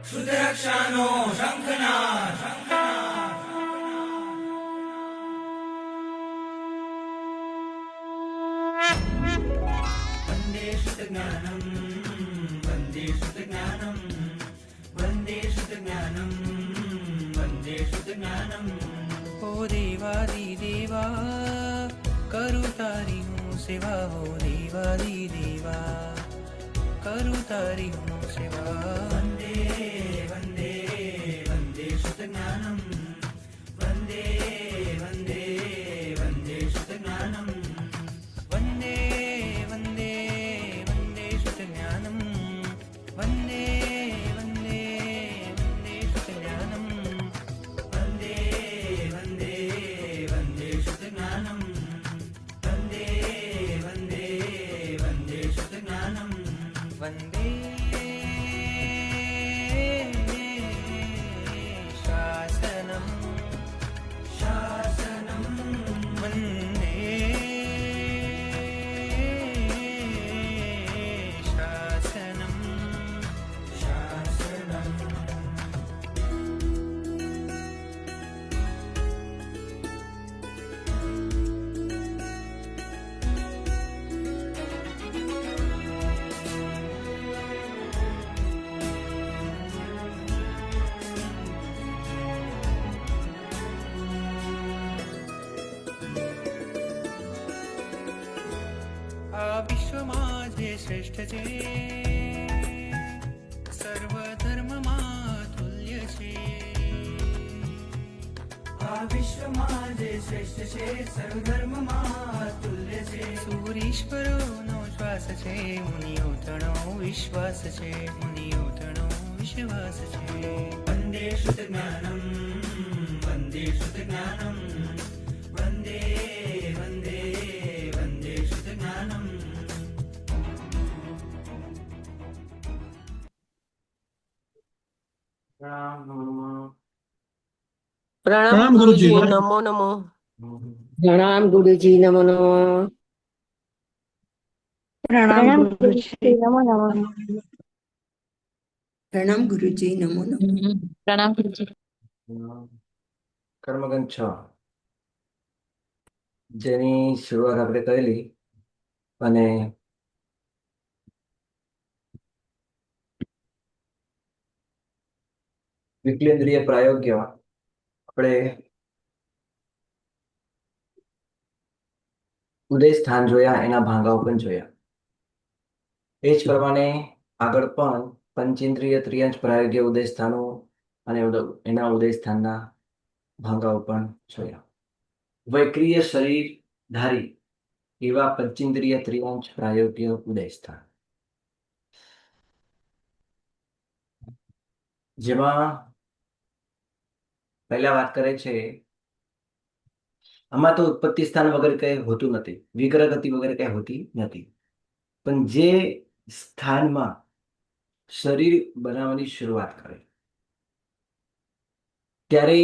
શુદ્ધરક્ષાનો શંખનાદ. વંદે શુદ્ધજ્ઞાનમ વંદે શુદ્ધજ્ઞાનમ વંદે શુદ્ધજ્ઞાનમ વંદે શુદ્ધજ્ઞાનમ. ઓ દેવાદિદેવા કરું તારી હું સેવા, હો દેવાદિદેવા કરું તારી હું સેવા. વંદે વંદે વંદે શુદ્ધજ્ઞાનમ વંદે વંદે વંદે શુદ્ધજ્ઞાનમ. વંદે વંદે વંદે શુદ્ધજ્ઞાનમ વંદે વંદે વંદે શુદ્ધજ્ઞાનમ. વંદે વંદે વંદે શુદ્ધજ્ઞાનમ વંદે વંદે વંદે શુદ્ધજ્ઞાનમ. વંદે શાસનમ શાસનમ વંદે શાસનમ શાસનમ. આ વિશ્વમાં જે શ્રેષ્ઠ છે, સર્વ ધર્મમાં તુલ્ય છે. આ વિશ્વમાં જે શ્રેષ્ઠ છે, સર્વધર્મમાં તુલ્ય છે. સૂરીશ્વરોનો શ્વાસ છે, મુનિયોતણો વિશ્વાસ છે, મુનિયોતણો વિશ્વાસ છે. વંદે શુદ્ધજ્ઞાનમ વંદે શુદ્ધજ્ઞાનમ વંદે વંદે વંદે શુદ્ધજ્ઞાનમ. પ્રણામ ગુરુજી, નમો નમો. પ્રણામ ગુરુજી, નમો નમો. પ્રણામ ગુરુજી, નમો નમઃ. પ્રણામ ગુરુજી, નમો નમો. પ્રણામ ગુરુજી. કર્મગંજ 6 જેની શરૂઆત આપણે કરેલી અને વિકલેન્દ્રિય પ્રાયોગ્ય આપણે ઉદય સ્થાન જોયા, એના ભાંગાઓ પણ જોયા. એ જ પ્રમાણે આગળ પણ પંચેન્દ્રિય ત્રિયંશ પ્રાયોગ્ય ઉદય સ્થાનો અને એના ઉદય સ્થાનના ભાંગાઓ પણ જોયા. વૈક્રિય શરીર ધારી એવા પંચેન્દ્રિય ત્રિયંશ પ્રાયોગ્ય ઉદય સ્થાન, જેમાં પહેલા વાત કરે છે, આમાં તો ઉત્પત્તિ સ્થાન વગેરે કઈ હોતું નથી, વિગ્રહ ગતિ વગેરે કઈ હોતી નથી, પણ જે સ્થાનમાં શરીર બનાવવાની શરૂઆત કરે ત્યારે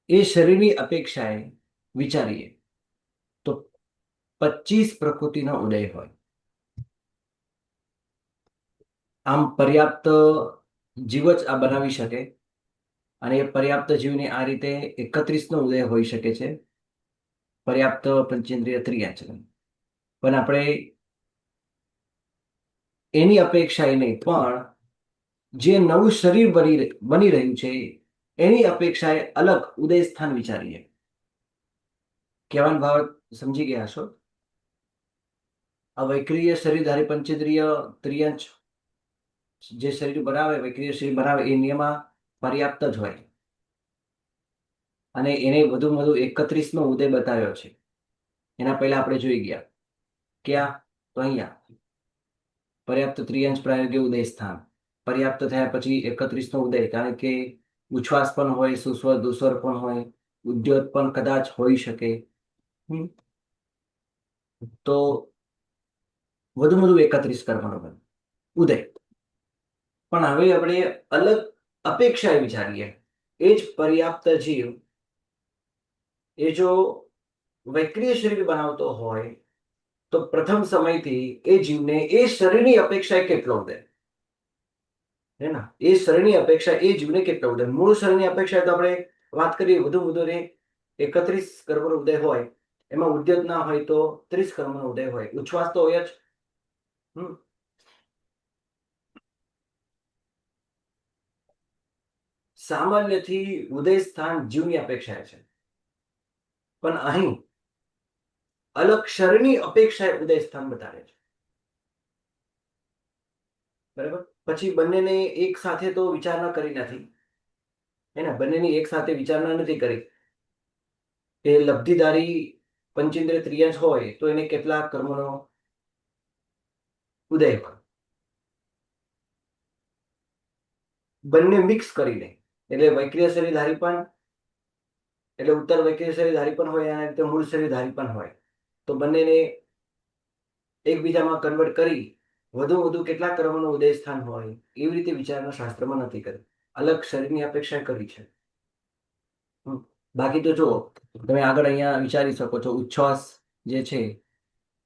એ શરીરની અપેક્ષાએ વિચારીએ તો 25 પ્રકૃતિનો ઉદય હોય. આમ પર્યાપ્ત જીવ જ આ બનાવી શકે અને એ પર્યાપ્ત જીવને આ રીતે 31નો ઉદય હોઈ શકે છે, પર્યાપ્ત પંચેન્દ્રિય ત્રિયંશ. પણ આપણે એની અપેક્ષાએ નહીં, પણ જે નવું શરીર બની રહ્યું છે એની અપેક્ષાએ અલગ ઉદય સ્થાન વિચારીએ. કહેવાનો ભાવ સમજી ગયા હશો? આ વૈક્રિય શરીરધારી પંચેન્દ્રિય ત્રિયંશ જે શરીર બનાવે, વૈક્રિય શરીર બનાવે, એ નિયમમાં પર્યાપ્ત જ હોય અને એને વધુમાં વધુ 31નો ઉદય બતાવ્યો છે. એના પહેલા આપણે જોઈ ગયા ક્યાં? તો અહીંયા પર્યાપ્ત ત્રિયંશ પ્રાયોગ્ય ઉદય સ્થાન. પર્યાપ્ત થયા પછી 31નો ઉદય, કારણ કે ઉચ્છ્વાસ પણ હોય, સુસ્વર દુસ્વર પણ હોય, ઉદ્યોત પણ કદાચ હોઈ શકે. તો વધુમાં વધુ 31 કરવાનો ઉદય. પણ હવે આપણે અલગ અપેક્ષા વિચારીએ. એ જ પર્યાપ્ત જીવ એ જો વૈક્રિય શરીર બનાવતો હોય તો પ્રથમ સમયથી એ જીવને એ શરીરની અપેક્ષાએ કેટલો દે, હે ના, એ શરીરની અપેક્ષા એ જીવને કેટલા ઉદય, મૂળ શરીરની અપેક્ષા તો આપણે વાત કરીએ વધુ વધુ 31 કર્મનો ઉદય હોય, એમાં ઉદ્યોગ ના હોય તો 30 કર્મનો ઉદય હોય, ઉચ્છ્વાસ તો હોય જ. સામાન્યથી ઉદય સ્થાન જીવની અપેક્ષા છે, પણ અહીં અલગ શરીરની અપેક્ષાએ ઉદય સ્થાન બતાવે છે. બરાબર. પછી બંનેને એક સાથે તો વિચારણા કરી નથી, એના બંનેની એક સાથે વિચારણા નથી કરી. એ લબ્ધિધારી પંચેન્દ્રિય ત્રિયાંશ હોય તો એને કેટલા કર્મનો ઉદય હોય, બંને મિક્સ કરીને, એટલે વૈક્રિય શરીરધારી પણ, એટલે ઉત્તર વૈક્રિય શરીરધારી પણ હોય અને રીતે મૂળ શરીરધારી પણ હોય, તો બંનેને એકબીજામાં કન્વર્ટ કરી વધુ કેટલા કર્મનો ઉદય સ્થાન હોય એવી રીતે વિચારણા શાસ્ત્રમાં નથી કરી, અલગ શરીરની અપેક્ષા કરી છે. બાકી તો જુઓ, તમે આગળ અહીંયા વિચારી શકો છો, ઉચ્છ્વાસ જે છે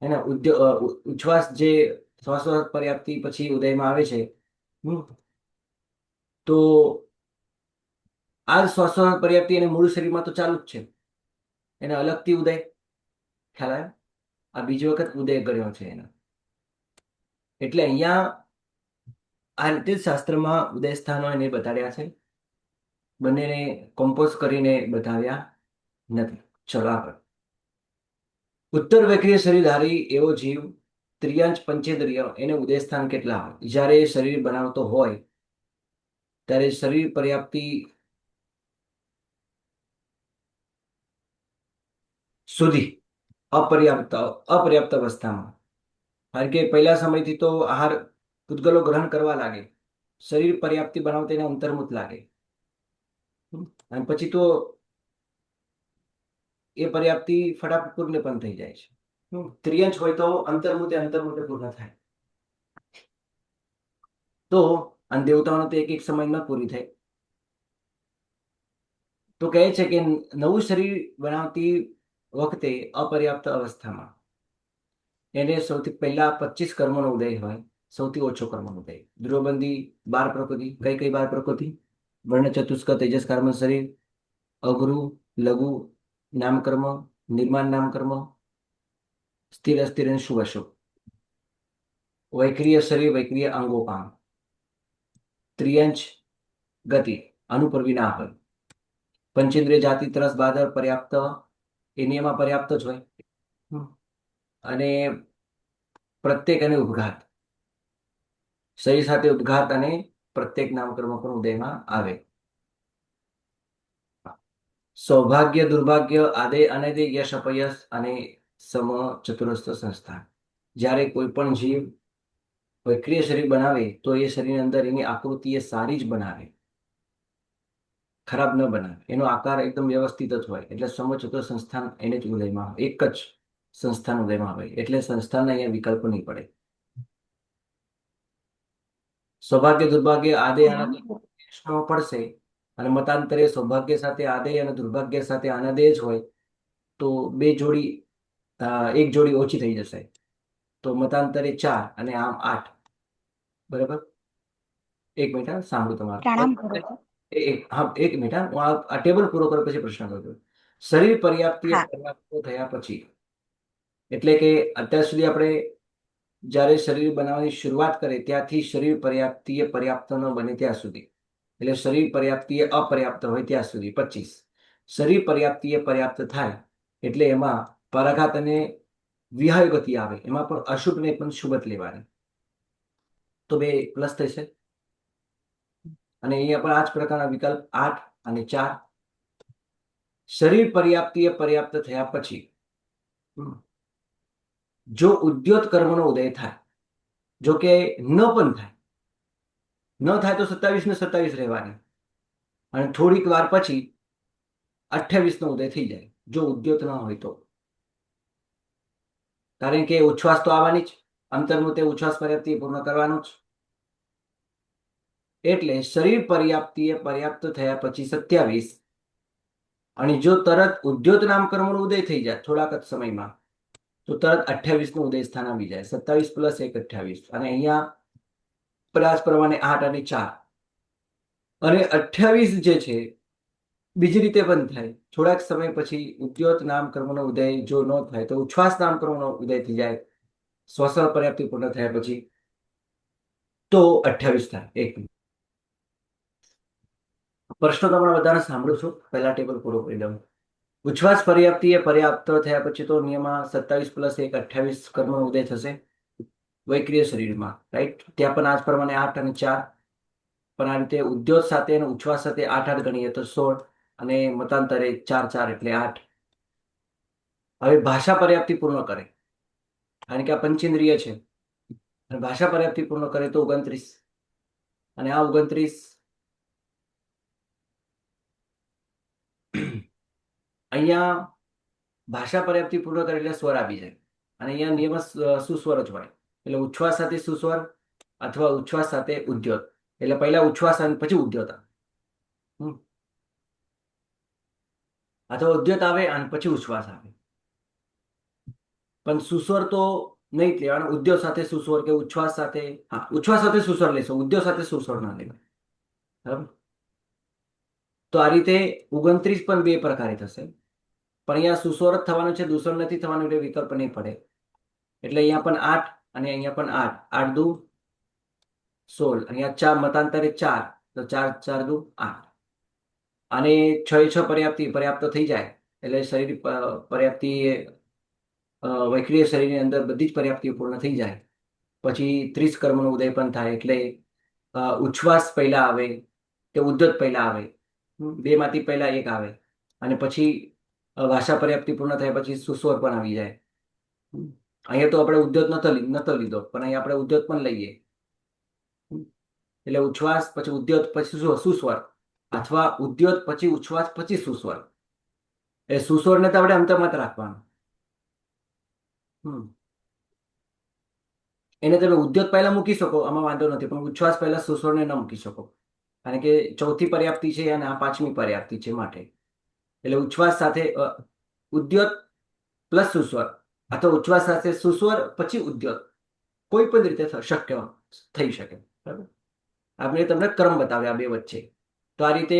એના ઉચ્છ્વાસ જે શ્વાસોચ્છ્વાસ પર્યાપ્તિ પછી ઉદયમાં આવે છે, તો આ શ્વાસોચ્છ્વાસ પર્યાપ્તિ એને મૂળ શરીરમાં તો ચાલુ જ છે, એને અલગથી ઉદય ખ્યાલ આવ્યો, આ બીજી વખત ઉદય કર્યો છે એના. એટલે અહીંયા આ રીતે શાસ્ત્રમાં ઉદય સ્થાનો એને બતાડ્યા છે, બંનેને કોમ્પોઝ કરીને બતાવ્યા નથી. ચલો આગળ. ઉત્તર વૈક્રિય શરીરધારી એવો જીવ ત્રિયાંશ પંચેન્દ્રિય એને ઉદય સ્થાન કેટલા હોય? જ્યારે શરીર બનાવતો હોય ત્યારે શરીર પર્યાપ્તિ સુધી અપર્યાપ્ત અવસ્થામાં, કારણ કે પહેલા સમયથી તો આહાર પૂતગલો ગ્રહણ કરવા લાગે, શરીર પર્યાપ્તિ બનાવતા એને અંતર્મુખ લાગે, અને પછી તો એ પર્યાપ્તિ ફટાફટ પૂર્ણ પણ થઈ જાય છે. ત્રિયંશ હોય તો અંતર્મુખે પૂર્ણ થાય. તો અને દેવતાઓનો તો એક સમય ન પૂરી થાય. તો કહે છે કે નવું શરીર બનાવતી વખતે અપર્યાપ્ત અવસ્થામાં એને સૌથી પહેલા 25 કર્મોનો ઉદય હોય, સૌથી ઓછો કર્મનો ઉદય. ધ્રુવબંધી 12 પ્રકૃતિ, કઈ 12 પ્રકૃતિ? વર્ણ ચતુષ્ક તેજસ કર્મ શરીર, અઘરુ લઘુ નામકર્મ, નિર્માણ નામકર્મ, સ્થિર અસ્થિર અને શુભ અશુભ. વૈક્રિય શરીર વૈક્રિય અંગોપાંગ, ત્રિયંશ ગતિ અનુપરવી ના હોય, પંચેન્દ્રિય જાતિ તરસ બાદર પર્યાપ્ત, એ નિયમમાં પર્યાપ્ત જ હોય, અને પ્રત્યેક અને ઉદ્ઘાત, શરીર સાથે ઉદ્ઘાત અને પ્રત્યેક નામકર્મ પણ ઉદયમાં આવે. સૌભાગ્ય દુર્ભાગ્ય આદે અનદે યશ અપયશ અને સમ ચતુરસ્થ સંસ્થા. જ્યારે કોઈ પણ જીવ વૈક્રિય શરીર બનાવે તો એ શરીરની અંદર એની આકૃતિ એ સારી જ બનાવે, ખરાબ ન બનાવે, એનો આકાર એકદમ વ્યવસ્થિત જ હોય. એટલે સમચતુર સંસ્થાન એને જ ઉદયમાં આવે, એક જ સંસ્થાન ઉદયમાં આવે, એટલે સંસ્થાનના અહીંયા વિકલ્પ નહીં પડે. સૌભાગ્ય દુર્ભાગ્ય આદે અનદે પડશે, અને મતાંતરે સૌભાગ્ય સાથે આદે અને દુર્ભાગ્ય સાથે આનંદે જ હોય તો એક જોડી ઓછી થઈ જશે, તો મતાંતરે 4 અને આમ 8. બરાબર. એક મિનિટ સાંભળો તમારું. એક મિનિટ, હું આ ટેબલ પૂરો કર્યો પછી પ્રશ્ન કરું. શરીર પર્યાપ્તિ થયા પછી, એટલે કે અત્યાર સુધી આપણે જ્યારે શરીર બનાવવાની શરૂઆત કરે ત્યાંથી શરીર પર્યાપ્તિ પર્યાપ્ત ન બને ત્યાં સુધી, એટલે શરીર પર્યાપ્તિ અપર્યાપ્ત હોય ત્યાં સુધી 25. શરીર પર્યાપ્તિ પર્યાપ્ત થાય એટલે એમાં પરાઘાત અને વિહાય ગતિ આવે, એમાં પણ અશુભ ને પણ શુભ લેવાની, તો 2 પ્લસ થશે. અને અહીંયા પણ આ જ પ્રકારના વિકલ્પ 8 અને 4. શરીર પર્યાપ્તિ પર્યાપ્ત થયા પછી જો ઉદ્યોત કર્મનો ઉદય થાય, જો કે ન પણ થાય, ન થાય તો 27 ને 27 રહેવાની, અને થોડીક વાર પછી 28 નો ઉદય થઈ જાય જો ઉદ્યોત ન હોય તો, કારણ કે ઉચ્છ્વાસ તો આવવાની જ, અંતર્મુખે ઉચ્છ્વાસ પર્યાપ્તિ પૂર્ણ કરવાનું જ. એટલે શરીર પર્યાપ્તિ પર્યાપ્ત થયા પછી 27, અને જો તરત ઉદ્યોત નામકર્મનો ઉદય થઈ જાય થોડાક જ સમયમાં તો તરત 28 નું ઉદય સ્થાન આવી જાય. 27 + 1 28, અને અહીંયા પ્રયાસ પ્રમાણે 8 અને 4 અને 28 જે છે બીજી રીતે પણ થાય. થોડાક સમય પછી ઉદ્યોત નામ કર્મનો ઉદય જો ન થાય તો ઉચ્છ્વાસ નામ કર્મનો ઉદય થઈ જાય. શ્વાસ પર્યાપ્તિ પૂર્ણ થયા પછી તો 28 થાય. એક મિનિટ. પ્રશ્નો તમારા બધાને સાંભળું છું. પહેલા ટેબલ પૂરો કરી દઉં. ઉચ્છ્વાસ પર્યાપ્તિ એ પર્યાપ્ત થયા પછી તો નિયમમાં 27 + 1 28 કર્મનો ઉદય થશે વૈક્રિય શરીરમાં, રાઈટ? ત્યાં પણ આ જ પ્રમાણે 8 અને 4, પણ આ રીતે ઉદ્યોત સાથે અને ઉચ્છ્વાસ સાથે 8 ગણીએ તો 16 અને મતાંતરે 4 4 એટલે 8. હવે ભાષા પર્યાપ્તિ પૂર્ણ કરે, કારણ કે આ પંચેન્દ્રિય છે, અને ભાષા પર્યાપ્તિ પૂર્ણ કરે તો 29, અને આ 29 અહીંયા ભાષા પર્યાપ્તિ પૂર્ણ કરે એટલે સ્વર આવી જાય, અને અહીંયા નિયમ સુસ્વર જ હોય. એટલે ઉચ્છ્વાસ સાથે સુસ્વર અથવા ઉચ્છ્વાસ સાથે ઉદ્યોત, એટલે પહેલા ઉચ્છ્વાસ અને પછી ઉદ્યોત, અથવા ઉદ્યોત આવે અને પછી ઉચ્છ્વાસ આવે. પણ સુસ્વર તો નહીં જ લેવાનું. ઉદ્યોત સાથે સુસ્વર કે ઉચ્છ્વાસ સાથે, હા, ઉચ્છ્વાસ સાથે સુસ્વર લેશો, ઉદ્યોત સાથે સુસ્વર ના લેવાય. બરાબર? તો આ રીતે 29 પણ બે પ્રકારે થશે, પણ અહીંયા સુસ્વર જ થવાનું છે, દૂષણ નથી થવાનું, એટલે વિકલ્પ નહીં પડે. એટલે અહીંયા પણ 8 અને અહીંયા પણ 8, 8 દુ 16, અહીંયા 4 મતાંતરે 4, તો 4 4 દુ 8, અને 6 6 પર્યાપ્ત થઈ જાય એટલે શરીર પર્યાપ્તિ વૈક્રિય શરીરની અંદર બધી જ પર્યાપ્તિ પૂર્ણ થઈ જાય પછી 30 કર્મનો ઉદય પણ થાય. એટલે ઉચ્છ્વાસ પહેલા આવે કે ઉદ્યોત પહેલા આવે, બેમાંથી પહેલા એક આવે, અને પછી ભાષા પર્યાપ્તિ પૂર્ણ થયા પછી સુસ્વર પણ આવી જાય. અહીંયા તો આપણે ઉદ્યોત નતો લીધો, પણ અહીંયા આપણે ઉદ્યોત પણ લઈએ. એટલે ઉચ્છ્વાસ પછી ઉદ્યોત પછી સુસ્વર, અથવા ઉદ્યોત પછી ઉચ્છ્વાસ પછી સુસ્વર. એ સુસ્વરને તો આપણે અંતરમાં જ રાખવાનું. એને તમે ઉદ્યોત પહેલા મૂકી શકો, આમાં વાંધો નથી, પણ ઉચ્છ્વાસ પહેલા સુસ્વરને ન મૂકી શકો, કારણ કે ચોથી પર્યાપ્તિ છે અને આ 5મી પર્યાપ્તિ છે માટે. એટલે ઉચ્છ્વાસ સાથે ઉદ્યોત પ્લસ સુસ્વર, અથવા ઉચ્છ્વાસ સાથે સુસ્વર પછી ઉદ્યોત, કોઈ પણ રીતે શક્ય થઈ શકે. બરાબર? આપણે તમને ક્રમ બતાવ્યા બે વચ્ચે. તો આ રીતે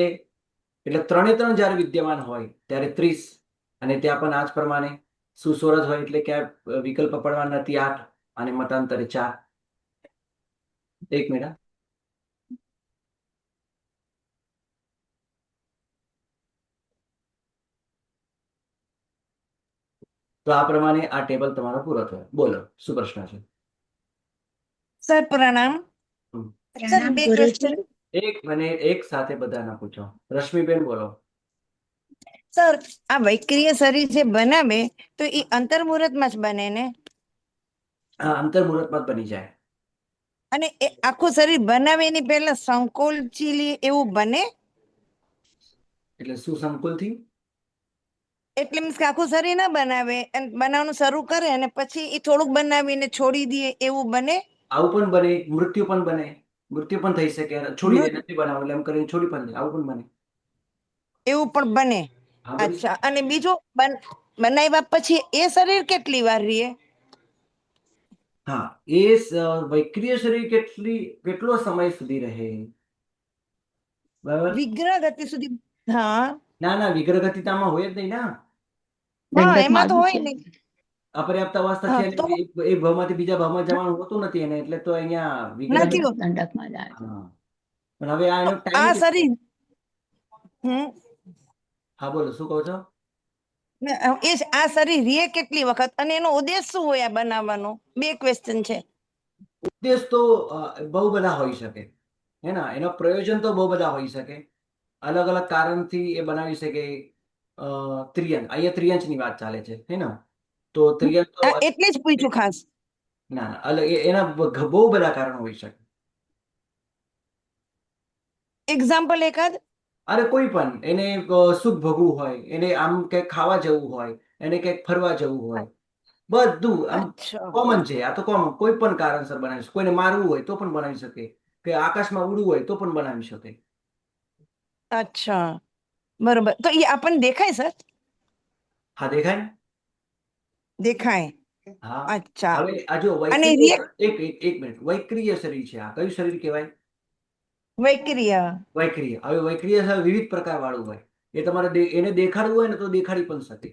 એટલે 3 જ્યારે વિદ્યમાન હોય ત્યારે 30, અને ત્યાં પણ આ જ પ્રમાણે સુસ્વર જ હોય એટલે ક્યાંય વિકલ્પ પડવા નથી, 8 અને મતાંતરે 4. એક મિનિટ. તો આ પ્રમાણે આ ટેબલ તમારો પૂરો થયો. બોલો, શું પ્રશ્ન છે? સર પ્રણામ. સર બે ક્વેશ્ચન. એક મિનિટ, એક સાથે બધાના પૂછો. રશ્મિબેન બોલો. સર, આ વૈક્રિય શરીર જે બનાવે તો એ અંતર્મુહૂર્તમાં જ બને ને? હા, અંતર્મુહૂર્તમાં જ બની જાય. અને એ આખું શરીર બનાવે એની પહેલા સંકોચી એવું બને? એટલે શું સંકુલથી? એટલે મીન્સ કે આખું શરીર ના બનાવે અને બનાવવાનું શરૂ કરે અને પછી એ થોડુંક બનાવીને છોડી દે એવું બને? આવું પણ બને, મૃત્યુ પણ બને, મૃત્યુ પણ થઈ શકે, છોડી દે, નથી બનાવું એમ કરીને છોડી પણ દે, આવું પણ બને. એવું પણ બને? અચ્છા. અને બીજું, બનાવ્યા પછી એ શરીર કેટલી વાર રહે? હા, એ વૈક્રિય શરીર કેટલો સમય સુધી રહે? બરાબર? વિગ્રહ ગતિ સુધી? હા. ના, વિગ્રહ ગતિતામાં હોય જ નહીં ને. હા, એમાં તો હોય નહીં. અપર્યાપ્ત અવસ્થા છે, એક ભાવમાંથી બીજા ભાવમાં જવાનું હોતું નથી એને, એટલે તો અહીંયા વિગ્રહ નથી. હા. પણ હવે આ એનો ટાઈમ આ શરીર હા, બોલો, શું કહો છો? આ શરીર રે કેટલી વખત અને એનો ઉદ્દેશ શું હોય આ બનાવવાનો? બે ક્વેશ્ચન છે. ઉદ્દેશ તો બહુ બધા હોઈ શકે, હે ને? એનો પ્રયોજન તો બહુ બધા હોઈ શકે, અલગ અલગ કારણથી એ બનાવી શકે. ત્રિયંચ, અહીંયા ત્રિયંચની વાત ચાલે છે, હે ને? તો ત્રિયંચ તો એટલે જ પૂછ્યું ખાસ. ના, અલગ એના બહુ બધા કારણો હોઈ શકે. એક્ઝામ્પલ એકાદ? અરે કોઈ પણ, એને સુખ ભોગવું હોય, એને આમ કંઈક ખાવા જવું હોય, એને કંઈક ફરવા જવું હોય, બધું આમ કોમન છે. આ તો કોમન, કોઈ પણ કારણસર બનાવી શકે. કોઈને મારવું હોય તો પણ બનાવી શકે, કે આકાશમાં ઉડવું હોય તો પણ બનાવી શકે. અચ્છા, બરોબર. તો એ આપણને દેખાય સર? હા, દેખાય ને? દેખાય. હા. અચ્છા. હવે આ જો અને વૈક્રિય, એક મિનિટ, વૈક્રિય શરીર છે. આ કયું શરીર કહેવાય? વૈક્રિય. વૈક્રિય. હવે વૈક્રિય વિવિધ પ્રકાર વાળું હોય. એ તમારે એને દેખાડવું હોય ને તો દેખાડી પણ શકે,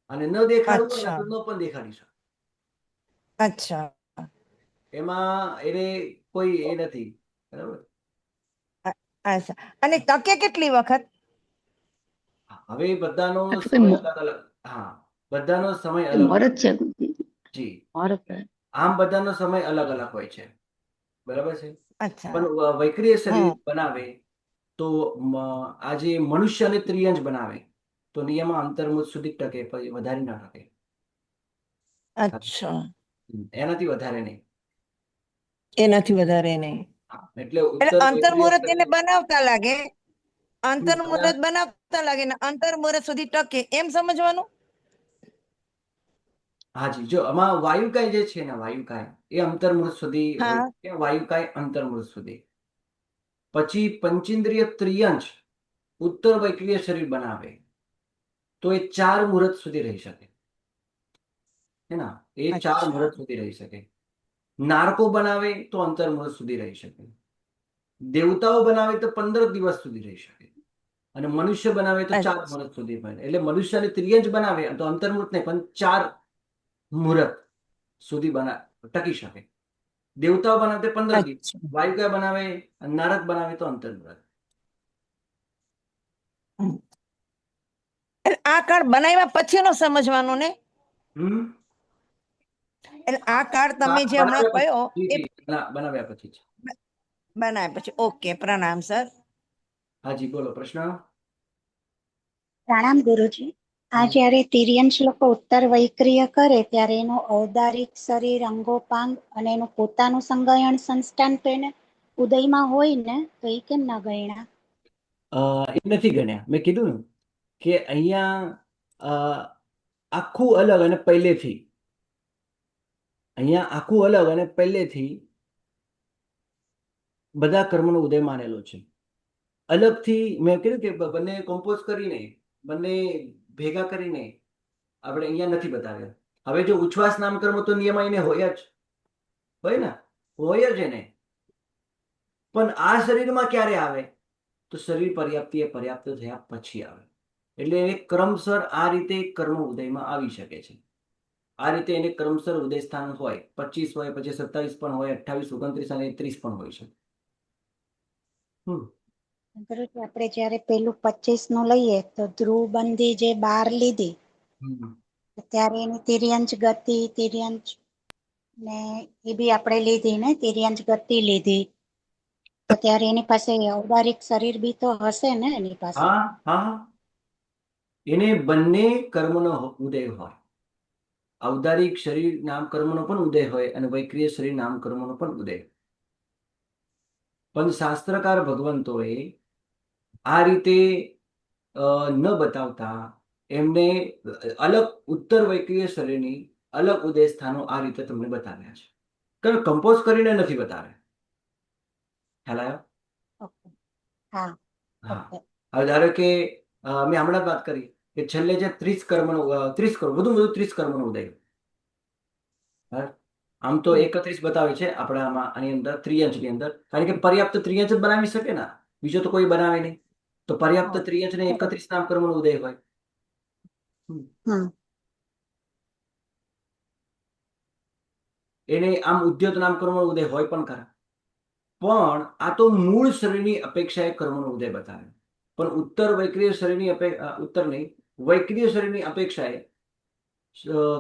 અને ન દેખાડવું હોય ને તો ન પણ દેખાડી શકે. અચ્છા. એમાં એને કોઈ એ નથી. બરાબર. અચ્છા. અને ટકે કેટલી વખત? હવે બધાનો આ તો સમય કઈ અલગ અલગ. હા, બધાનો સમય અલગ મોરત છે ગુરુજી. જી. મોરત. આમ બધાનો સમય અલગ અલગ હોય છે. બરાબર છે. અચ્છા. પણ વૈક્રિય શરીર બનાવે તો આ જે મનુષ્ય અને ત્રિયંજ બનાવે તો નિયમમાં અંતર્મુખ સુધી ટકે, પછી વધારે ના ટકે. અચ્છા. એનાથી વધારે નહીં. એનાથી વધારે નહીં. એટલે એટલે ઉત્તર અંતર્મુહૂર્ત એને વૈક્રિય બનાવતા લાગે, અંતર્મુહૂર્ત શરીર બનાવતા લાગે ને અંતર્મુહૂર્ત સુધી ટકે, એમ સમજવાનું? હાજી. જો આમાં વાયુકાય જે છે ને, વાયુકાય એ અંતર્મુખ સુધી હોય હા. છે. વાયુકાય અંતર્મુખ સુધી. પછી પંચેન્દ્રિય ત્રિયંજ ઉત્તર વૈક્રિય શરીર બનાવે તો એ 4 મુહૂર્ત સુધી રહી શકે. હે ના? એ 4 મુહૂર્ત સુધી રહી શકે. નારકો બનાવે તો અંતર્મુહૂર્ત સુધી રહી શકે. દેવતાઓ બનાવે તો 15 દિવસ સુધી રહી શકે. અને મનુષ્ય બનાવે તો 4 મુહૂર્ત સુધી બને. એટલે મનુષ્ય અને ત્રિયંજ બનાવે તો અંતર્મુહૂર્ત નહીં, પણ 4 મુહૂર્ત સુધી ટકી શકે. દેવતાઓ બનાવે તો 15 દિવસ, વાયુકા બનાવે, નારદ બનાવે તો અંતર્મુહૂર્ત. આ કાળ બનાવ્યા પછીનો સમજવાનો ને? એટલે આ કાળ તમે જે હમણાં કહ્યો એ બનાવ્યા પછી છે. બનાવ્યા પછી. ઓકે, પ્રણામ સર. હાજી, બોલો પ્રશ્ન. પ્રણામ ગુરુજી. આ જ્યારે તિર્યંશ લોકો ઉત્તર વૈક્રિય કરે ત્યારે એનું ઔદારિક શરીર, અંગોપાંગ અને એનું પોતાનું સંગયન સંસ્થાન તો એને ઉદયમાં હોય ને, તો એ કેમ ના ગણ્યા? એ નથી ગણ્યા. મેં કીધું ને કે અહીંયા આખું અલગ અને પહેલેથી, અહીંયા આખું અલગ અને પહેલેથી બધા કર્મનો ઉદય માનેલો છે. અલગથી મેં કીધું કે બંને કમ્પોઝ કરીને, બંને ભેગા કરીને આપણે અહીંયા નથી બતાવ્યા. હવે જો ઉચ્છ્વાસ નામકર્મ તો નિયમ એને હોય જ, હોય જ એને. પણ આ શરીરમાં ક્યારે આવે? તો શરીર પર્યાપ્તિ એ પર્યાપ્ત થયા પછી આવે. એટલે એને ક્રમસર આ રીતે કર્મ ઉદયમાં આવી શકે છે. આ રીતે એને ક્રમસર ઉદય સ્થાન હોય, 25 હોય, પછી 27 પણ હોય, 28, 29 અને 30 પણ હોય છે. આપણે જયારે પેલું 25 નું લઈએ તો ધ્રુવબંધી જે 12 લીધી ત્યારે એની તિર્યંચ ગતિ, તિર્યંચ ને એ બી આપણે લીધી ને, તિર્યંચ ગતિ લીધી, તો ત્યારે એની પાસે ઔદારિક શરીર બી તો હશે ને એની પાસે? હા, એને બંને કર્મનો ઉદય હોય. ઔદારિક શરીર નામ કર્મનો પણ ઉદય હોય અને વૈક્રિય શરીર નામ કર્મનો પણ ઉદય. પણ શાસ્ત્રકાર ભગવંતોએ આ રીતે ન બતાવતા એમને અલગ ઉત્તર વૈક્રિય શરીરની અલગ ઉદય સ્થાનો આ રીતે તમને બતાવ્યા છે. કારણ કમ્પોઝ કરીને નથી બતાવ્યા. ખ્યાલ આવ્યો? હા. હવે ધારો કે મેં હમણાં વાત કરી કે છેલ્લે જે 30 કર્મનો વધુ 30 કર્મનો ઉદય. આમ તો 31 બતાવે છે આપણામાં, આની અંદર ત્રિયંચની અંદર, કારણ કે પર્યાપ્ત ત્રિયંચ જ બનાવી શકે ને, બીજો તો કોઈ બનાવે નહીં. તો પર્યાપ્ત ત્રિયંચ ને 31 નામ કર્મનો ઉદય હોય. એને આમ ઉદ્યોત નામ કર્મનો ઉદય હોય પણ ખરા. પણ આ તો મૂળ શરીરની અપેક્ષાએ કર્મનો ઉદય બતાવે. પણ ઉત્તર વૈક્રિય શરીરની ઉત્તર નહીં, વૈક્રિય શરીરની અપેક્ષાએ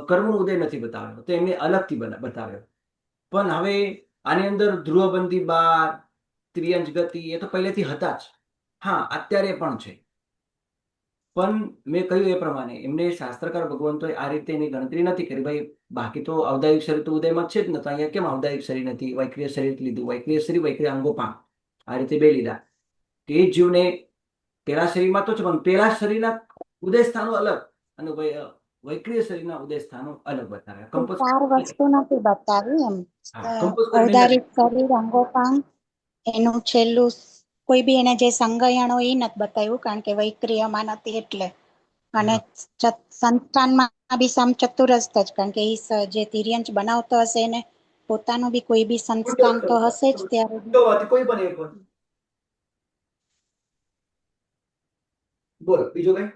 કર્મનો ઉદય નથી બતાવ્યો, તો એમને અલગથી બતાવ્યો. પણ હવે આની અંદર ધ્રુવબંધી 12, ત્રિયંચ ગતિ એ તો પહેલેથી હતા જ. હા, અત્યારે પણ છે. પણ મેં કહ્યું એ પ્રમાણે એમને શાસ્ત્રકાર ભગવંતોએ આ રીતે એની ગણતરી નથી કરી. ભાઈ બાકી તો ઔદારિક શરીર તો ઉદયમાં છે જ ને, તો અહીંયા કેમ ઔદારિક શરીર નથી, વૈક્રિય શરીર લીધું, વૈક્રિય શરીર, વૈક્રિય અંગોપાંગ આ રીતે 2 લીધા. તે જીવને પેલા શરીરમાં તો છે, પણ પેલા શરીરના ઉદય સ્થાનો અલગ અને વૈક્રિય શરીરના ઉદય સ્થાનો અલગ બતાવ્યા. 4 વસ્તુ નથી બતાવી એમ. ઔદારિક શરીર, અંગોપાંગ, એનું છેલ્લું કોઈ બી એને જે સંગયણ હોય એ નથી બતાવ્યું, કારણ કે વૈક્રિયમાં નથી એટલે. અને સંસ્થાનમાં બી સમચતુરસ્ત જ, કારણ કે એ જે તિર્યંચ બનાવતો હશે એને પોતાનું બી કોઈ બી સંસ્થાન તો હશે જ ત્યારે. કોઈ પણ એક હોય. બોલો બીજું કઈ?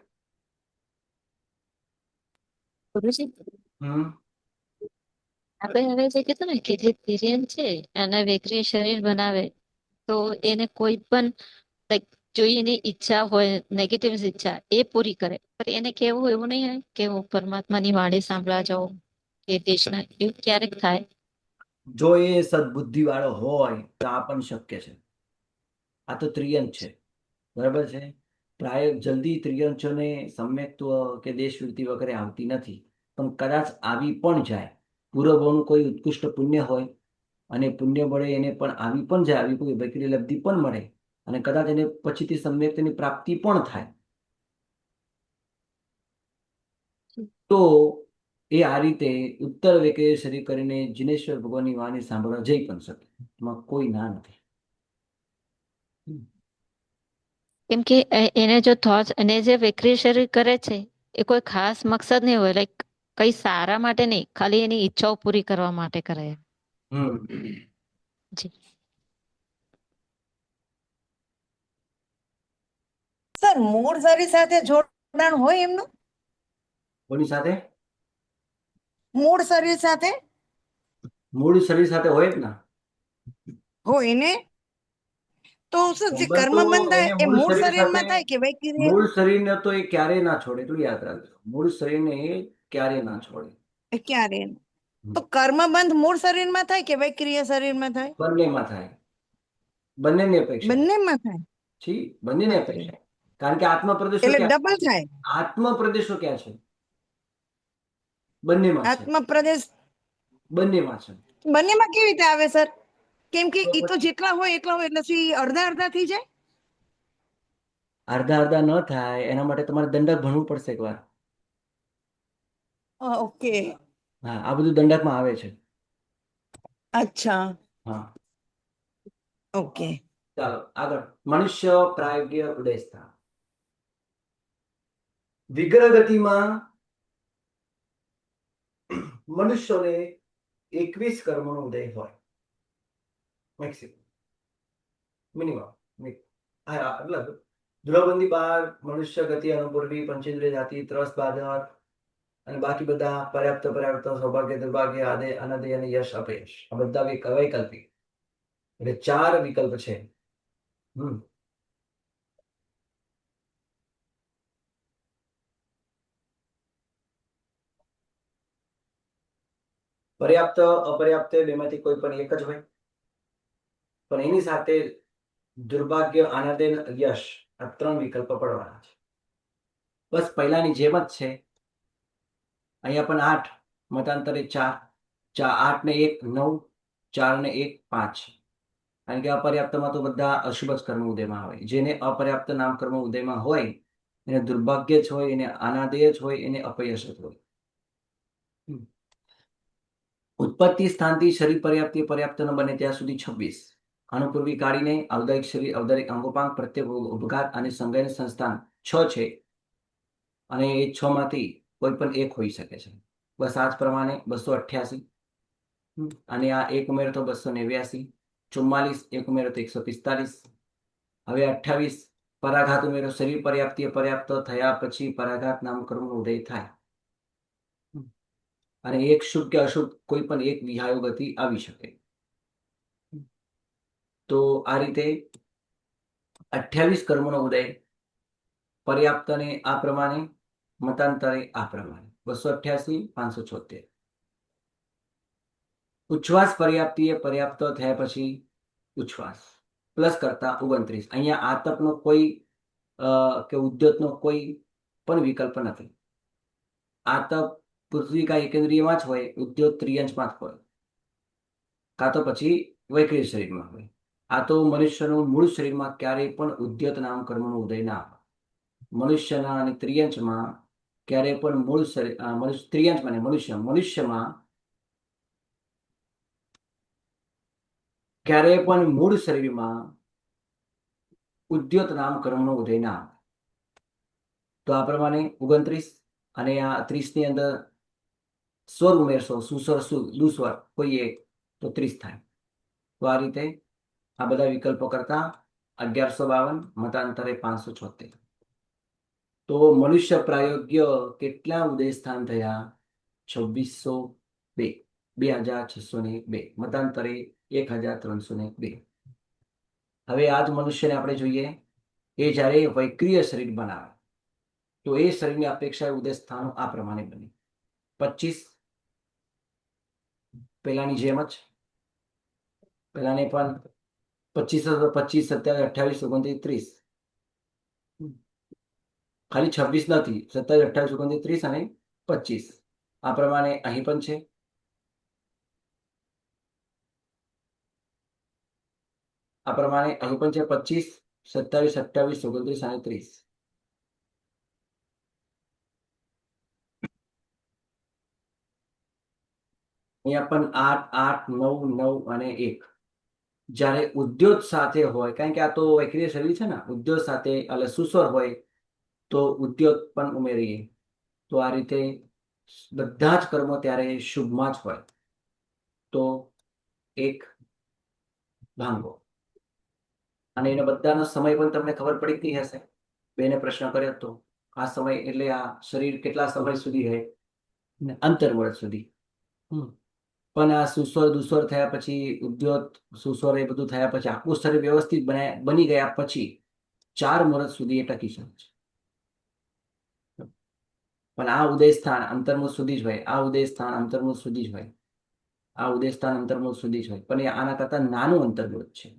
ગુરુજી હમ આપણે હવે જે કીધું ને કે જે તિર્યન છે એને વિક્રિય શરીર બનાવે તો એને કોઈ પણ like, જો એની ઈચ્છા હોય નેગેટિવ ઈચ્છા એ પૂરી કરે પણ એને કેવું એવું નહીં હોય કે હું પરમાત્માની વાણી સાંભળવા જાઉં કે દેશના એવું ક્યારેક થાય. જો એ સદબુદ્ધિ વાળો હોય તો આ પણ શક્ય છે. આ તો ત્રિયંચ છે, બરાબર છે. પ્રાય જલ્દી ત્રિયંચોને સમ્યક્ત્વ કે દેશવૃત્તિ વગેરે આવતી નથી, પણ કદાચ આવી પણ જાય. પૂર્વભાવનું કોઈ ઉત્કૃષ્ટ પુણ્ય હોય અને પુણ્ય બળે એને પણ આવી પણ જાય, આવી કોઈ વૈકલ્ય લબ્ધિ પણ મળે અને કદાચ એને પછીથી સમ્યક્તની પ્રાપ્તિ પણ થાય, તો એ આ રીતે ઉત્તર વૈકલ્ય શરીર કરીને જિનેશ્વર ભગવાનની વાણી સાંભળવા જઈ પણ શકે. એમાં કોઈ ના નથી. કેમ કે એને જો થોટ્સ અને જે વિક્રિય શરીર કરે છે એ કોઈ ખાસ મકસદ નહીં હોય લાઈક કઈ સારા માટે નહીં, ખાલી એની ઈચ્છાઓ પૂરી કરવા માટે કરે. હમ જી સર મૂળ શરીર સાથે જોડાણ હોય એમનું? કોની સાથે? મૂળ શરીર સાથે મૂળ શરીર સાથે હોય જ ના. હોય ને તો શું જે સંબંધ કર્મ તો બંધ થાય એને એ મૂળ મૂળ શરીર શરીરમાં સાથે, થાય કે વૈકલ્ય? મૂળ શરીરને તો એ ક્યારેય ના છોડે, એટલું યાદ રાખજો. મૂળ શરીરને એ ક્યારેય ના છોડે. ક્યારે? તો કર્મ બંધ મૂળ શરીરમાં થાય કે વૈક્રિય શરીરમાં થાય? બંનેમાં થાય, બંનેની અપેક્ષા બંનેમાં થાય. છે, બંનેની અપેક્ષા. કારણ કે આત્મા પ્રદેશો એટલે ક્યાં? ડબલ થાય. આત્મા પ્રદેશો ક્યાં છે? બંનેમાં છે. આત્મ પ્રદેશ બંનેમાં છે. બંનેમાં કેવી રીતે આવે સર? કેમ કે તો એ તો પછી જેટલા હોય એટલા હોય એટલે શું ઈ અડધા અડધા થઈ જાય? અડધા અડધા ન થાય એના માટે તમારે દંડક ભણવું પડશે એકવાર. ઓકે, હા, આ બધું દંડકમાં આવે છે. અચ્છા, હા, ઓકે. ચાલો આગળ. મનુષ્ય પ્રાયોગ્ય ઉદયસ્થાન. વિગ્રહ ગતિમાં મનુષ્યોને 21 કર્મનો ઉદય હોય મેક્સિમમ, મિનિમમ. મતલબ ધ્રુવબંધી 12, મનુષ્ય ગતિ અનુપૂર્વી, પંચેન્દ્રિય જાતિ, ત્રસ બાધક અને બાકી બધા પર્યાપ્ત પર્યાપ્ત, સૌભાગ્ય દુર્ભાગ્ય, આદે અનાદે અને યશ અપયશ, આ બધા વૈકલ્પિક. એટલે 4 વિકલ્પ છે. પર્યાપ્ત અપર્યાપ્ત બેમાંથી કોઈ પણ એક જ હોય, પણ એની સાથે દુર્ભાગ્ય, આનંદ, યશ, આ 3 વિકલ્પ પડવાના છે. બસ પહેલાની જેમ જ છે. અહીંયા પણ 8, મતાંતરે 4, 8 ને 1 9, 4 ને 1 5. કારણ કે અપર્યાપ્તમાં તો બધા અશુભ જ કર્મ ઉદયમાં આવે. જેને અપર્યાપ્ત નામ કર્મ ઉદયમાં હોય એને દુર્ભાગ્ય જ હોય, એને અનાદેય જ હોય, એને અપયશ જ હોય. ઉત્પત્તિ સ્થાનથી શરીર પર્યાપ્તિ પર્યાપ્ત ન બને ત્યાં સુધી 26. અનુપૂર્વી કાઢીને ઔદારિક શરીર, ઔદારિક અંગોપાંગ, પ્રત્યેક ઉપઘાત અને સંગયન સંસ્થાન 6 છે, અને એ 6 માંથી કોઈ પણ એક હોઈ શકે છે. બસ આ જ પ્રમાણે 288, અને આ એક ઉમેરો તો 289, 44 એક ઉમેરો તો 145. હવે 28 પરાઘાત ઉમેરો. શરીર પર્યાપ્તિ અપર્યાપ્ત થયા પછી પરાઘાત નામ કર્મનો ઉદય થાય, અને એક શુભ કે અશુભ કોઈ પણ એક વિહાયો ગતિ આવી શકે. તો આ રીતે 28 કર્મનો ઉદય. પર્યાપ્તને આ પ્રમાણે, મતાંતરે આ પ્રમાણે 288 576. ઉચ્છ્વાસ પર્યાપ્તિ એ પર્યાપ્ત થયા પછી ઉચ્છ્વાસ પ્લસ કરતા 29. અહીંયા આતપનો કોઈ કે ઉદ્યોતનો કોઈ પણ વિકલ્પ નથી. આતપ પૃથ્વી કા એકેન્દ્રિયમાં જ હોય, ઉદ્યોત ત્રિયંશમાં જ હોય, કાં તો પછી વૈકલ્ય શરીરમાં હોય. આ તો મનુષ્યનું મૂળ શરીરમાં ક્યારેય પણ ઉદ્યોત નામ કર્મનો ઉદય ના આવે. મનુષ્યના અને ત્રિયંશમાં ક્યારેય પણ મૂળ શરીર, ત્રિયંશમાં મનુષ્યમાં ક્યારેય પણ મૂળ શરીરમાં ઉદ્યોત નામ કર્મનો ઉદય ના આવે. તો આ પ્રમાણે 29, અને આ 30 ની અંદર સ્વર ઉમેરશો, સુસ્વર દુસ્વર કોઈ એક, તો 30 થાય. તો આ રીતે આ બધા વિકલ્પો કરતા 1152, મતાંતરે 576. તો મનુષ્ય પ્રાયોગ્ય કેટલા ઉદય સ્થાન થયા? 2602, 2602, મતાંતરે 1302. હવે આ જ મનુષ્યને આપણે જોઈએ, એ જ્યારે વૈક્રિય શરીર બનાવે તો એ શરીરની અપેક્ષાએ ઉદય સ્થાનો આ પ્રમાણે બને. 25 પેલાની જેમ જ, પેલાને પણ 25, 27, 28, 29, 30. ખાલી 26 નથી, 27, 28, 29, 30 અને 25 આ પ્રમાણે અહીં પણ છે. આ પ્રમાણે અહીં પણ છે 25, 27, 28, 29 અને 30. અહીંયા પણ 8, 8, 9, 9 અને 1. જ્યારે ઉદ્યોત સાથે હોય, કારણ કે આ તો વૈક્રિય શરીર છે ને, ઉદ્યોત સાથે એટલે સુસ્વર હોય તો ઉદ્યોત પણ ઉમેરીએ. તો આ રીતે બધા જ કર્મો ત્યારે શુભમાં જ હોય તો 1 ભાંગો. અને એના બધાનો સમય પણ તમને ખબર પડી ગઈ હશે. બેને પ્રશ્ન કર્યો તો આ સમય એટલે આ શરીર કેટલા સમય સુધી રહે? અંતર્મુહૂર્ત સુધી. પણ આ સુસ્વર દુસ્વર થયા પછી, ઉદ્યોત સુસ્વર એ બધું થયા પછી, આખું શરીર વ્યવસ્થિત બની ગયા પછી 4 મુહૂર્ત સુધી એ ટકી શકે છે. પણ આ ઉદય સ્થાન અંતર્મુહૂર્ત સુધી જ હોય, આ ઉદય સ્થાન અંતર્મુહૂર્ત સુધી જ હોય, આ ઉદય સ્થાન અંતર્મુહૂર્ત સુધી જ હોય. પણ એ આના કરતા નાનું અંતર્મુહૂર્ત છે.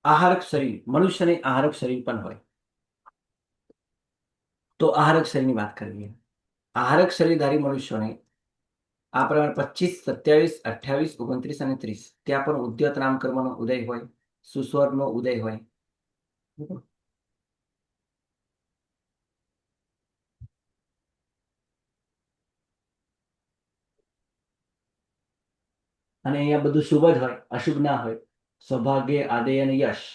આહારક શરીર, મનુષ્યને આહારક શરીર પણ હોય. તો આહારક શરીરની વાત કરીએ. આહારક શરીરધારી મનુષ્યોને આ પ્રમાણે 25, 27, 28, 29 અને 30 ત્યાં પણ ઉદ્યત નામ કર્મનો ઉદય હોય, સુસ્વરનો ઉદય હોય. અને અહીંયા બધું શુભ જ હોય, અશુભ ના હોય. સૌભાગ્ય, આદેય અને યશ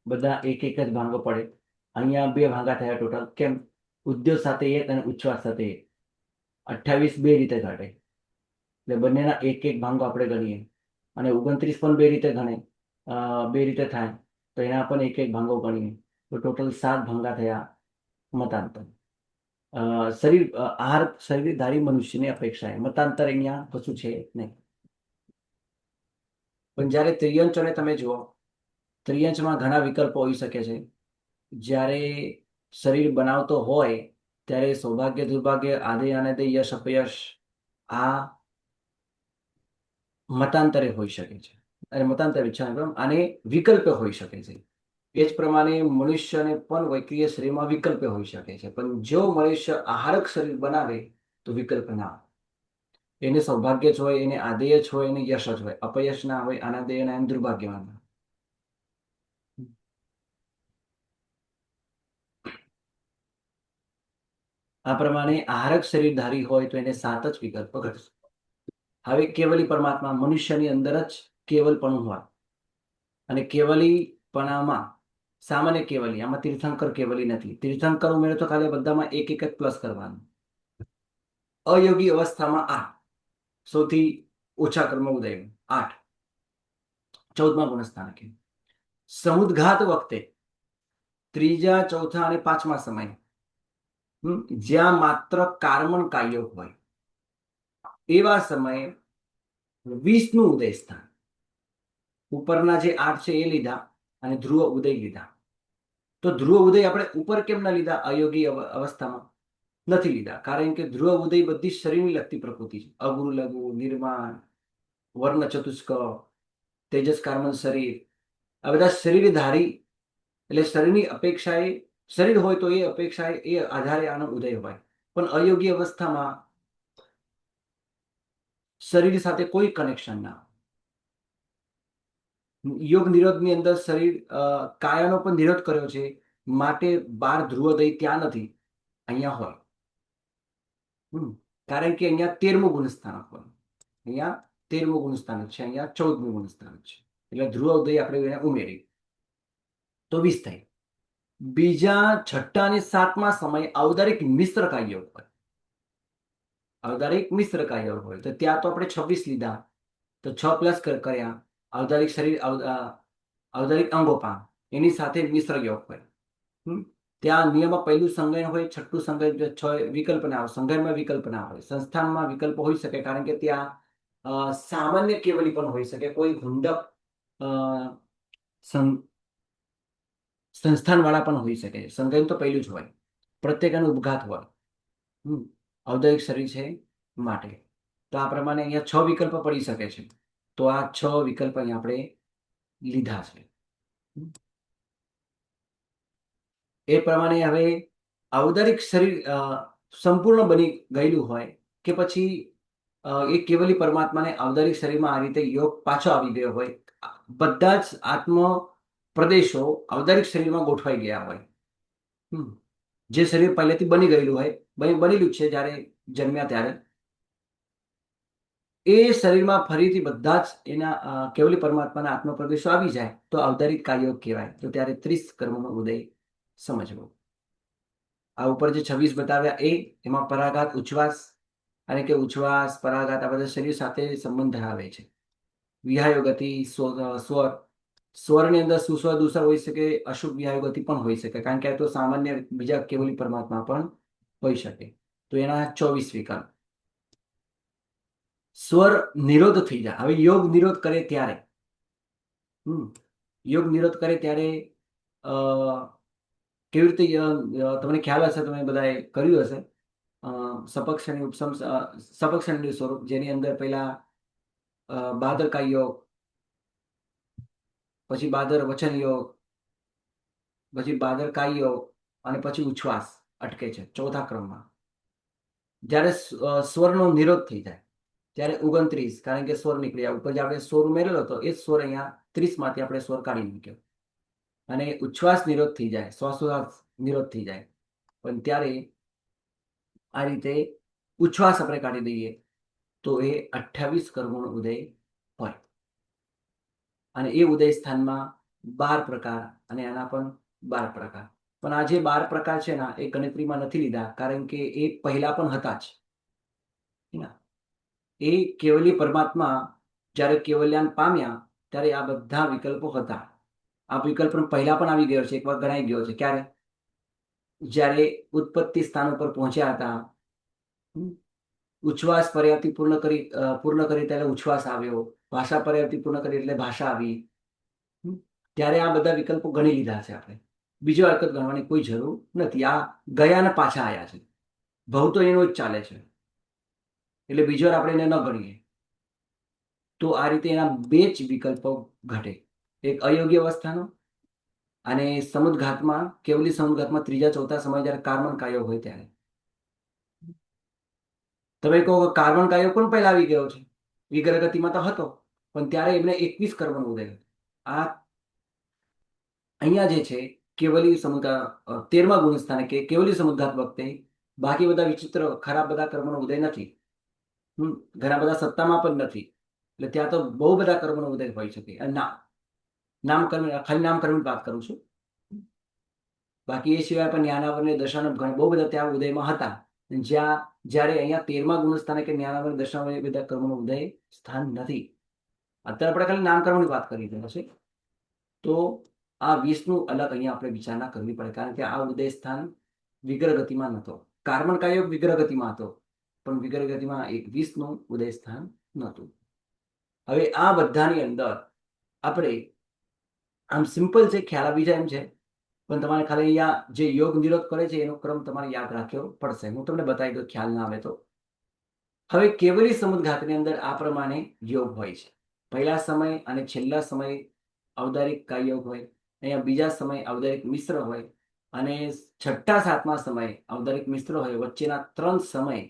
બધા એક જ ભાંગો પડે. અહીંયા 2 ભાંગા થયા ટોટલ. કેમ? ઉદ્યોગ સાથે 1 અને ઉચ્છ્વાસ સાથે 1. 28 2 રીતે ઘટે, એટલે બંનેના 1 ભાંગો આપણે ગણીએ. અને 29 પણ 2 રીતે ગણે, 2 રીતે થાય તો એના પણ 1 ભાંગો ગણીએ. તો ટોટલ 7 ભાંગા થયા મતાંતર. આહાર શરીરધારી મનુષ્યની અપેક્ષાએ મતાંતર અહીંયા કશું છે નહીં. પણ જ્યારે ત્રિયંચોને તમે જુઓ, ત્રિયંચમાં ઘણા વિકલ્પો હોઈ શકે છે. જ્યારે શરીર બનાવતો હોય ત્યારે સૌભાગ્ય, દુર્ભાગ્ય, આદેય, અનાદેય, યશ, અપયશ આ મતાંતરે હોઈ શકે છે. અને મતાંતર આને વિકલ્પ હોઈ શકે છે. એ જ પ્રમાણે મનુષ્યને પણ વૈક્રિય શરીરમાં વિકલ્પ હોઈ શકે છે. પણ જો મનુષ્ય આહારક શરીર બનાવે તો વિકલ્પ ના હોય. એને સૌભાગ્ય જ હોય, એને આદેય જ હોય, એને યશ જ હોય, અપયશ ના હોય, અનાદેય ના હોય, દુર્ભાગ્યવાન ના હોય. આ પ્રમાણે આહારક શરીરધારી હોય તો એને 7 જ વિકલ્પ ઘટશે. હવે કેવલી પરમાત્મા મનુષ્યની અંદર જ કેવલપણું હોય, અને કેવલીપણામાં સામાન્ય કેવલી, આમાં તીર્થંકર કેવલી નથી. તીર્થંકર ઉમેરો તો ખાલી બધામાં 1 જ પ્લસ કરવાનું. અયોગી અવસ્થામાં 8, સૌથી ઓછા કર્મ ઉદય 8, 14મા ગુણસ્થાન કે સમુદ્ઘાત વખતે 3જા, 4થા અને 5મા સમય જ્યાં માત્ર કાર્મણ કાયક હોય એવા સમયે 20નું ઉદય સ્થાન. ઉપરના જે 8 છે એ લીધા અને ધ્રુવ ઉદય લીધા. તો ધ્રુવ ઉદય આપણે ઉપર કેમ ના લીધા? અયોગી અવસ્થામાં નથી લીધા, કારણ કે ધ્રુવ ઉદય બધી શરીરની લગતી પ્રકૃતિ છે. અગુરુ, લઘુ, નિર્માણ, વર્ણ ચતુષ્ક, તેજસ કાર્મન શરીર, આ બધા શરીરધારી એટલે શરીરની અપેક્ષાએ શરીર હોય તો એ અપેક્ષાએ એ આધારે આનો ઉદય હોય. પણ અયોગ્ય અવસ્થામાં શરીર સાથે કોઈ કનેક્શન ના. યોગ નિરોધની અંદર શરીર કાયાનો પણ નિરોધ કર્યો છે, માટે 12 ધ્રુવોદય ત્યાં નથી, અહીંયા હોય. કારણ કે અહીંયા 13મું ગુણસ્થાન હોય, અહીંયા 13મું ગુણસ્થાન છે, અહીંયા 14મું ગુણસ્થાન છે. એટલે ધ્રુવોદય આપણે ઉમેરી તો 20 થાય. બીજા 6ઠા અને 7મા સમય ઔદારિક મિશ્ર કાયક હોય. ઔદારિક મિશ્ર કાયક હોય તો ત્યાં તો આપણે 26 લીધા, તો 6 પ્લસ કર્યા ઔદારિક શરીર ઔદારિક અંગો પામ એની સાથે મિશ્ર યોગ હોય. ત્યાં નિયમમાં પહેલું સંજ્ઞા હોય, છઠ્ઠું સંજ્ઞા, 6 વિકલ્પ ના હોય, સંજ્ઞામાં વિકલ્પ ના હોય. સંસ્થાનમાં વિકલ્પ હોઈ શકે કારણ કે ત્યાં સામાન્ય કેવલી પણ હોઈ શકે, કોઈ હુંડક સંસ્થાન વાળા પણ હોઈ શકે. સંજ્ઞા તો પહેલું જ હોય, પ્રત્યેકનો ઉપઘાત હોય. ઔદ્યોગિક શરીર છે માટે તો આ પ્રમાણે અહીંયા 6 વિકલ્પ પડી શકે છે. તો આ 6 વિકલ્પ અહીંયા આપણે લીધા છે. એ પ્રમાણે હવે ઔદારિક શરીર સંપૂર્ણ બની ગયેલું હોય કે પછી એ કેવલી પરમાત્માને ઔદારિક શરીરમાં આ રીતે યોગ પાછો આવી ગયો હોય, બધા જ આત્મ પ્રદેશો ઔદારિક શરીરમાં ગોઠવાઈ ગયા હોય. જે શરીર પહેલેથી બની ગયેલું હોય, બનેલું છે જ્યારે જન્મ્યા ત્યારે, એ શરીરમાં ફરીથી બધા જ એના કેવલી પરમાત્માના આત્મ પ્રદેશો આવી જાય તો ઔદારિક કાયોગ કહેવાય. તો ત્યારે 30 કર્મનો ઉદય સમજવો. આ ઉપર જે 26 બતાવ્યા એમાં પરાઘાત, ઉચ્છ્વાસ, અને કે ઉચ્છ્વાસ, પરાઘાત આ બધા શરીર સાથે સંબંધ ધરાવે છે. વિહાયો ગતિ, સ્વરની અંદર સુસ્વર દુસ્વર હોઈ શકે, અશુભ વિહાયો ગતિ પણ હોઈ શકે કારણ કે આ તો સામાન્ય બીજા કેવલી પરમાત્મા પણ હોઈ શકે. તો એના 24 વિકલ્પ. સ્વર નિરોધ થઈ જાય. હવે યોગ નિરોધ કરે ત્યારે કેવી રીતે તમને ખ્યાલ હશે, તમે બધાએ કર્યું હશે. સપક્ષણી ઉપસમ સપક્ષણી સ્વરૂપ, જેની અંદર પહેલા બાદરકા યોગ, પછી બાદર વચન યોગ, પછી બાદરકા યોગ અને પછી ઉચ્છ્વાસ અટકે છે ચોથા ક્રમમાં. જ્યારે સ્વરનો નિરોધ થઈ જાય ત્યારે 29, કારણ કે સ્વર નીકળ્યા ઉપર જે આપણે સ્વર ઉમેરેલો હતો એ સ્વર અહીંયા 30 માંથી આપણે સ્વર કાઢી મૂક્યો અને ઉચ્છ્વાસ નિરોધ થઈ જાય, શ્વાસોચ્છ્વાસ નિરોધ થઈ જાય. પણ ત્યારે આ રીતે ઉચ્છ્વાસ આપણે કાઢી દઈએ તો એ 28 કર્મોનો ઉદય હોય. અને એ ઉદય સ્થાનમાં 12 પ્રકાર અને આના પણ 12 પ્રકાર. પણ આ જે 12 પ્રકાર છે ને એ ગણતરીમાં નથી લીધા કારણ કે એ પહેલા પણ હતા જ. એ કેવલી પરમાત્મા જ્યારે કેવલ્યાન પામ્યા ત્યારે આ બધા વિકલ્પો હતા. આ વિકલ્પ પહેલા પણ આવી ગયો છે, એકવાર ગણાઈ ગયો છે. ક્યારે? જ્યારે ઉત્પત્તિ સ્થાન ઉપર પહોંચ્યા હતા, ઉચ્છ્વાસ પર્યાપ્તિ પૂર્ણ કરી ત્યારે ઉચ્છ્વાસ આવ્યો, ભાષા પર્યાપ્તિ પૂર્ણ કરી એટલે ભાષા આવી. ત્યારે આ બધા વિકલ્પો ગણી લીધા છે આપણે. બીજો વખત ગણવાની કોઈ જરૂર નથી. આ ગયા ને પાછા આવ્યા છે. ભવ તો એનો જ ચાલે છે એટલે બીજો વાર આપણે એને ન ગણીએ. તો આ રીતે એના 2 જ વિકલ્પો ઘટે, એક અયોગ્ય અવસ્થાનો અને સમુદ્ઘાતમાં, કેવલી સમુદ્ઘાતમાં ત્રીજા ચોથા સમય જ્યારે કાર્બન કાયો હોય ત્યારે. તમે કહો કાર્બન કાયો પણ પહેલા આવી ગયો છે, વિગ્રહ ગતિમાં તો હતો પણ ત્યારે એમને 21 કર્મનો ઉદય. આ અહીંયા જે છે કેવલી સમુદ્ર 13મા ગુણ સ્થાને કે કેવલી સમુદ્ઘાત વખતે બાકી બધા વિચિત્ર ખરાબ બધા કર્મનો ઉદય નથી. ઘણા બધા સત્તામાં પણ નથી, એટલે ત્યાં તો બહુ બધા કર્મનો ઉદય હોઈ શકે. નામકર્મ, ખાલી નામકર્મની વાત કરું છું. બાકી એ સિવાય પણ જ્ઞાનાવરને દર્શાન બહુ બધા ત્યાં ઉદયમાં હતા, જ્યારે અહીંયા 13મા ગુણ સ્થાને કે જ્ઞાનાવર દર્શાન એ બધા કર્મનો ઉદય સ્થાન નથી. અત્યારે આપણે ખાલી નામકર્મની વાત કરી રહ્યા છે. તો આ 20નું અલગ અહીંયા આપણે વિચારણા કરવી પડે કારણ કે આ ઉદય સ્થાન વિગ્રહ ગતિમાં નહોતો. કાર્બન કાયો વિગ્રહ ગતિમાં હતો પણ વિગ્રહ ગતિમાં 21નું ઉદય સ્થાન નહોતું. હવે આ બધાની અંદર આપણે આમ સિમ્પલ છે, ખ્યાલ આવી જાય એમ છે, પણ તમારે ખાલી અહીંયા જે યોગ નિરોધ કરે છે એનો ક્રમ તમારે યાદ રાખ્યો પડશે. હું તમને બતાવી દઉં ખ્યાલ ના આવે તો. હવે કેવલી સમુદ્ઘાતની અંદર આ પ્રમાણે યોગ હોય છે. પહેલા સમય અને છેલ્લા સમય ઔદારિક કાયોગ હોય, અહીંયા બીજા સમય ઔદારિક મિશ્ર હોય અને છઠ્ઠા સાતમા સમય ઔદારિક મિશ્ર હોય. વચ્ચેના 3 સમય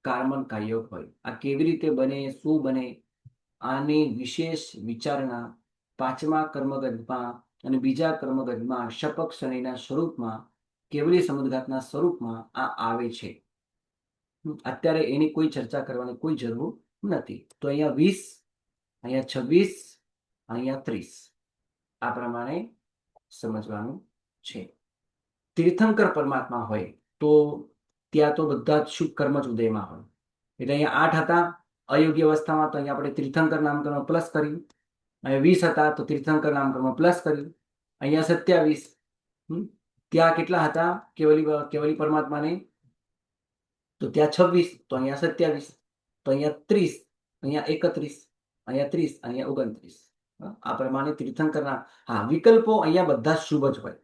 કાર્બન કાયોગ હોય. આ કેવી રીતે બને, શું બને, આની વિશેષ વિચારણા 5મા કર્મગજમાં અને બીજા કર્મગજમાં શપક શનિના સ્વરૂપમાં, કેવલી સમુદ્ઘાતના સ્વરૂપમાં આ આવે છે. અત્યારે એની કોઈ ચર્ચા કરવાની કોઈ જરૂર નથી. તો અહીંયા 20, અહીંયા 26, અહીંયા 30 આ પ્રમાણે સમજવાનું છે. તીર્થંકર પરમાત્મા હોય તો ત્યાં તો બધા જ શુભ કર્મ જ ઉદયમાં હોય. એટલે અહીંયા 8 હતા અયોગ્ય અવસ્થામાં, તો અહીંયા આપણે તીર્થંકર નામકરણ પ્લસ કરી અહીંયા 20 હતા તો તીર્થંકર નામકરણમાં પ્લસ કર્યું. અહીંયા 27. ત્યાં કેટલા હતા કેવલી પરમાત્માને? તો ત્યાં 26, તો અહીંયા 27, તો અહીંયા 30, અહીંયા 31, અહીંયા 30, અહીંયા 29. આ પ્રમાણે તીર્થંકરના વિકલ્પો અહીંયા બધા શુભ જ હોય.